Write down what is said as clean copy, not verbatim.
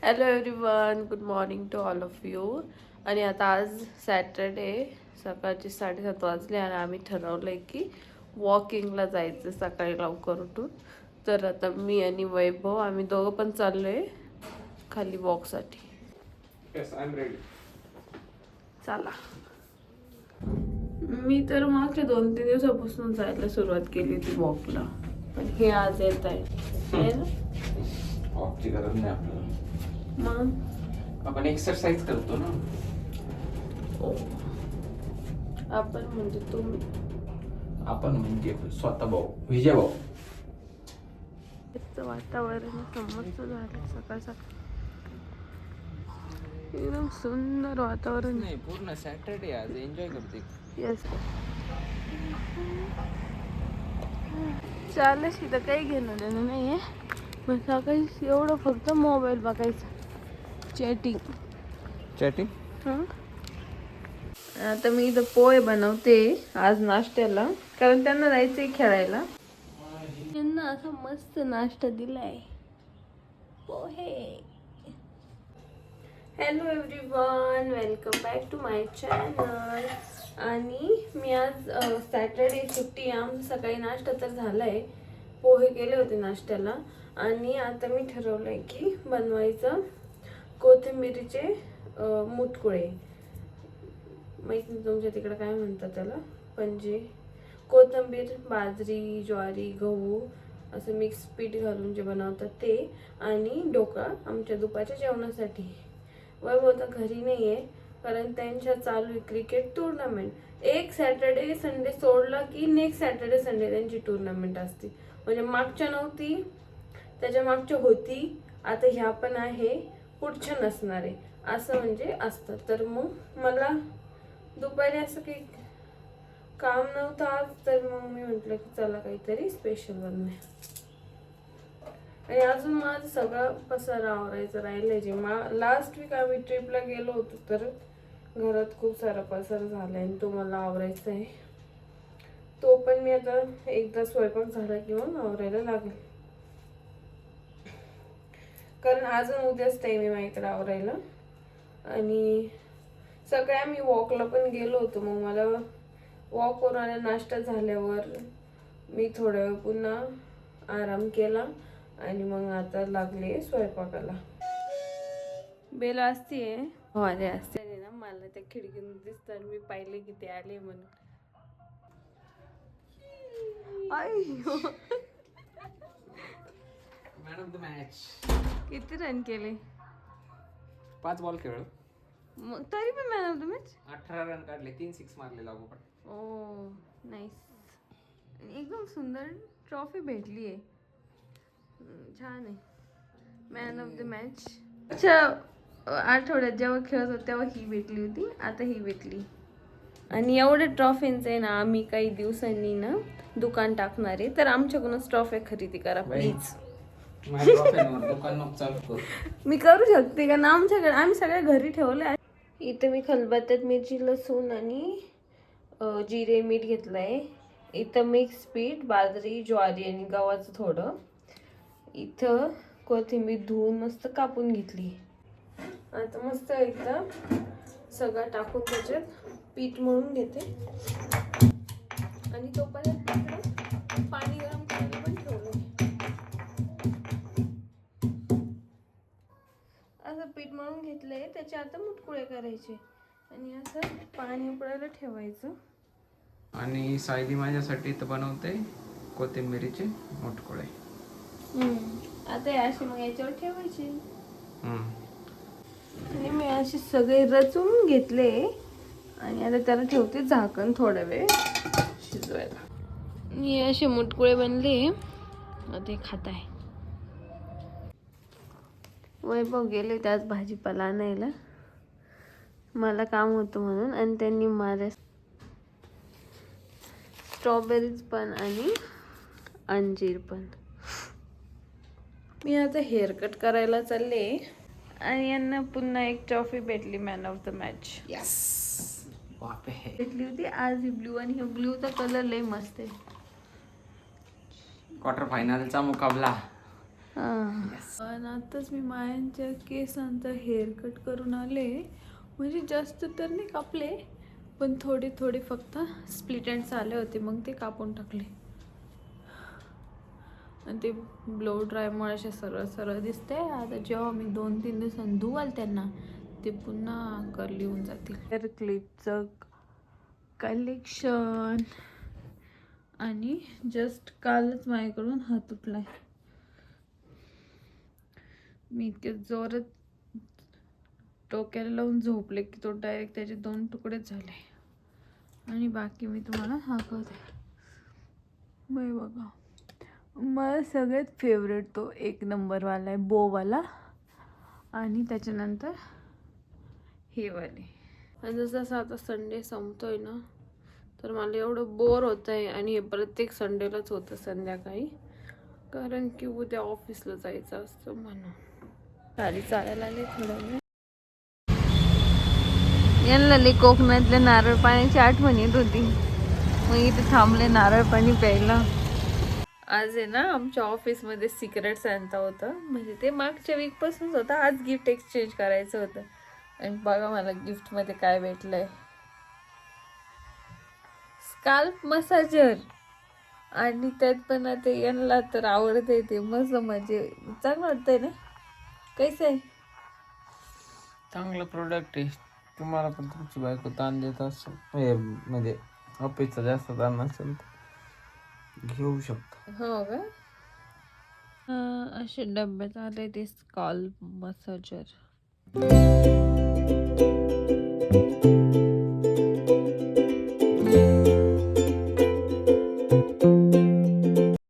Hello everyone, good morning to all of you. आणि आता आज सॅटरडे, सकाळचे 7:30 वाजले आणि आम्ही ठरवलं आहे की वॉकिंगला जायचं सकाळी लवकर उठून. तर आता मी आणि वैभव आम्ही दोघं पण चाललो आहे खाली वॉकसाठी. Yes, I'm ready. चला. मी तर मागच्या 2-3 दिवसापासून जायला सुरुवात केली होती वॉकला, पण हे आज येत आहे ना. वॉकची गरज नाही आपल्याला. मग आपण एक्सरसाइज करतो ना. आपण म्हणजे तुम्ही. आपण म्हणजे स्वतः भाऊ, विजय भाऊ. वातावरण समस्त झालं सकाळ सकाळ. एकदम सुंदर वातावरण नाही, पूर्ण सॅटरडे आज एन्जॉय करते. येस. चालशी तर काही घेणं देणं नाही आहे, पण सकाळी एवढं फक्त मोबाईल बघायचा, चॅटिंग. हां, आता मी इथं पोहे बनवते आज नाश्त्याला, कारण त्यांना जायचंय खेळायला. त्यांना असा मस्त नाश्ता दिलाय, pohe. Hello everyone, welcome back to my channel. आणि मी आज सॅटरडे सुट्टी आहे, आमचं सकाळी नाश्ता तर झाला आहे, पोहे केले होते नाश्त्याला. आणि आता मी ठरवलं आहे की बनवायचं कोथिंबिरीचे मुटकुळे. माहीत नाही तुमच्या तिकडं काय म्हणतात त्याला, पण जे कोथिंबीर, बाजरी, ज्वारी, गहू असं मिक्स पीठ घालून जे बनवतात ते. आणि ढोकळा आमच्या दुपारच्या जेवणासाठी. वैभव तर घरी नाही आहे, कारण त्यांच्या चालू आहे क्रिकेट टुर्नामेंट. एक सॅटर्डे संडे सोडला की नेक्स्ट सॅटर्डे संडे त्यांची टुर्नामेंट असते. म्हणजे मागच्या नव्हती, त्याच्या मागच्या होती, आता ह्या पण आहे, पुढच्या नसणार आहे, असं म्हणजे असतं. तर मग मला दुपारी असं काही काम नव्हतं आज, तर मग मी म्हटलं की चला काहीतरी स्पेशल बनवूया. आणि अजून माझं सगळं पसारा आवरायचं राहिलंय. जे लास्ट वीक आम्ही ट्रिपला गेलो होतो, तर घरात खूप सारा पसारा झालाय आणि तो मला आवरायचा आहे. तो पण मी आता एकदा स्वयंपाक झाला की मग आवरायला लागेल, कारण अजून उद्याच टाईम आहे माझ्याकडे आवरायला. आणि सकाळी आम्ही वॉकला पण गेलो होतो, मग मला वॉकवरून आल्या नाश्ता झाल्यावर मी थोड्या वेळ पुन्हा आराम केला आणि मग आता लागले स्वयंपाकाला. बेल असते वारे असते ना, मला त्या खिडकीतून दिसतात, मी पाहिले की ते आले म्हणून. अय्यो, मॅन ऑफ द मॅच. किती रन केले? 5 बॉल खेळ, मग तरी पण man of the match. 18 run काढले, 3 6 मारले लागोपाठ. ओ नाईस. एकदम सुंदर ट्रॉफी भेटली आहे, छान आहे. Man of the match. अच्छा, आठवड्यात जेव्हा खेळत होतो तेव्हा ही भेटली होती, आता ही भेटली. आणि एवढ्या ट्रॉफींचं आहे ना, आम्ही काही दिवसांनी ना दुकान टाकणार आहे, तर आमच्याकडूनच ट्रॉफी खरेदी करा प्लीज. दुकान नको चालू करू. मी करू शकते का ना, आमच्याकडे आम्ही सगळ्या घरी ठेवलं आहे. इथे मी खलबत्त्यात मिरची, लसूण आणि जिरे, मीठ घेतलं आहे. इथं मिक्स पीठ, बाजरी, ज्वारी आणि गव्हाचं थोडं. इथं कोथिंबीर धुवून मस्त कापून घेतली. आता मस्त एकदा सगळं टाकून त्याच्यात पीठ मळून घेते. आणि तोपर्यंत पाणी गरम करायला पण ठेवलं. असं पीठ मळून घेतलंय, त्याचे आता मुटकुळे करायचे आणि असं पाणी उकळायला ठेवायचं. आणि सायली माझ्यासाठी तर बनवते कोथिंबिरीचे मुटकुळे. आता हे असे मग याच्यावर ठेवायचे. आणि मी असे सगळे रचून घेतले आणि आता त्याला ठेवते झाकण थोडा वेळ शिजवायला. हे असे मुटकुळे बनले, आता हे खात आहे. वैभव गेले त्याच भाजीपाला आणायला, मला काम होतं म्हणून. आणि त्यांनी माझ्या स्ट्रॉबेरीज पण आणि अंजीर पण. मी आता हेअरकट करायला चालले आणि यांना पुन्हा एक ट्रॉफी भेटली, man of the match. Yes, बापरे. भेटली होती आज ही ब्ल्यू, आणि हा ब्ल्यूचा कलर लय मस्त आहे. क्वार्टर फायनलचा मुकाबला आणि आताच मी मायांच्या केसांचा हेअरकट करून आले. म्हणजे जास्त तर नाही कापले, पण थोडे थोडे फक्त स्प्लिट एंड्स आले होते, मग ते कापून टाकले. आणि ते ब्लो ड्रायमुळे असे सरळ सरळ दिसते. आता जेव्हा मी 2-3 दिवसांनी धुवाल त्यांना, ते पुन्हा कर्ली होऊन जातील. हेअर क्लिपचं कलेक्शन. आणि जस्ट कालच माझ्याकडून हा तुटलाय. मी इतके जोरात डोक्याला लावून झोपले की तो डायरेक्ट त्याचे 2 तुकडेच झाले. आणि बाकी मी तुम्हाला दाखवते. बाय बघा, मला सगळ्यात फेवरेट तो 1 नंबरवाला आहे, बोवाला. आणि त्याच्यानंतर हे वाले. आणि जसं जसं आता संडे संपतोय ना, तर मला एवढं बोर होत आहे. आणि हे प्रत्येक संडेलाच होतं संध्याकाळी, कारण की उद्या ऑफिसला जायचं असतं म्हणून. खाली चालायला आले थोडा वेळ. यांना लई कोकणातल्या नारळ पाण्याची आठवण येत होती, मग इथे थांबले नारळ पाणी प्यायला. आज आहे ना आमच्या ऑफिसमध्ये सिक्रेट सांता होतं. म्हणजे ते मागच्या वीकपासूनच होतं. आज गिफ्ट एक्सचेंज करायचं होतं. आणि बघा मला गिफ्टमध्ये काय भेटलंय. Scalp massager. आणि त्यात पण आता यांना तर आवडतंय ते. मस्त, म्हणजे चांगलं वाटतंय ना. कैसे आहे? चांगलं प्रोडक्ट आहे. तुम्हाला पण तुमची बायको ताण देत असेल, म्हणजे ऑफिसचा जास्त ताण नसेल तर घेऊ शकता. हो का? असे डब्यात आले ते स्काल्प मसाजर.